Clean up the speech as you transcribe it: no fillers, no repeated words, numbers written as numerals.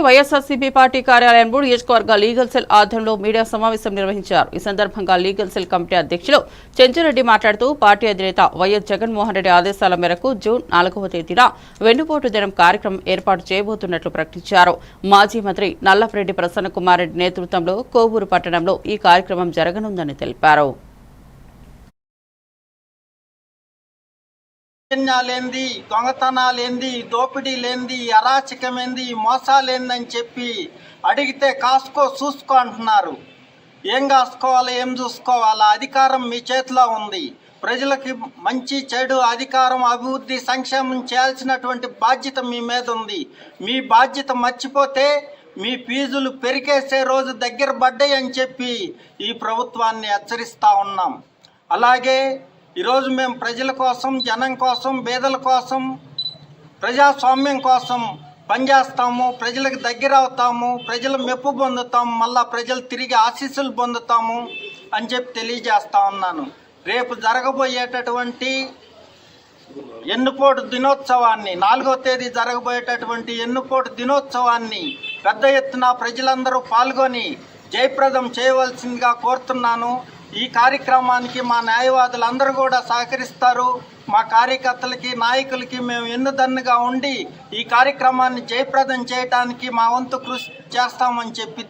YSRCP party కార్యాలయంలో నియోజకవర్గ legal cell ఆధ్వర్యంలో మీడియా సమావేశం నిర్వహించారు. ఈ సందర్భంగా లీగల్ సెల్ కమిటీ అధ్యక్షులు చెంచురెడ్డి మాట్లాడుతూ పార్టీ అధినేత వైఎస్ జగన్మోహన్ రెడ్డి ఆదేశాల మేరకు జూన్ 4వ తేదీన వెన్నుపోటు దినం కార్యక్రమం ఏర్పాటు చేయబోతున్నట్లు ప్రకటించారు. మాజీ మంత్రి నల్లపరెడ్డి ప్రసన్న కుమార్ రెడ్డి నేతృత్వంలో కోవూరు పట్టణంలో ఈ కార్యక్రమం జరగనుందని తెలిపారు. లేంది, దొంగతనాలేంది, దోపిడీ లేంది, అరాచకమేంది, మోసాలేందని చెప్పి అడిగితే కాసుకో చూసుకో అంటున్నారు. ఏం కాసుకోవాలా, ఏం చూసుకోవాలా? అధికారం మీ చేతిలో ఉంది. ప్రజలకి మంచి చెడు అధికారం అభివృద్ధి సంక్షేమం చేయాల్సినటువంటి బాధ్యత మీ మీద ఉంది. మీ బాధ్యత మర్చిపోతే మీ ఫీజులు పెరిగేసే రోజు దగ్గర పడ్డాయి అని చెప్పి ఈ ప్రభుత్వాన్ని హెచ్చరిస్తూ ఉన్నాం. అలాగే ఈరోజు మేము ప్రజల కోసం, జనం కోసం, పేదల కోసం, ప్రజాస్వామ్యం కోసం పనిచేస్తాము. ప్రజలకు దగ్గర అవుతాము, ప్రజల మెప్పు పొందుతాము, మళ్ళా ప్రజలు తిరిగి ఆశీస్సులు పొందుతాము అని చెప్పి తెలియజేస్తా ఉన్నాను. రేపు జరగబోయేటటువంటి ఎన్నుపోటు దినోత్సవాన్ని, 4వ తేదీ జరగబోయేటటువంటి ఎన్నుపోటు దినోత్సవాన్ని పెద్ద ఎత్తున ప్రజలందరూ పాల్గొని జయప్రదం చేయవలసిందిగా కోరుతున్నాను. ఈ కార్యక్రమానికి మా న్యాయవాదులందరూ కూడా సహకరిస్తారు. మా కార్యకర్తలకి, నాయకులకి మేము ఎన్నుదన్నుగా ఉండి ఈ కార్యక్రమాన్ని జయప్రదం చేయడానికి మా వంతు కృషి చేస్తామని చెప్పి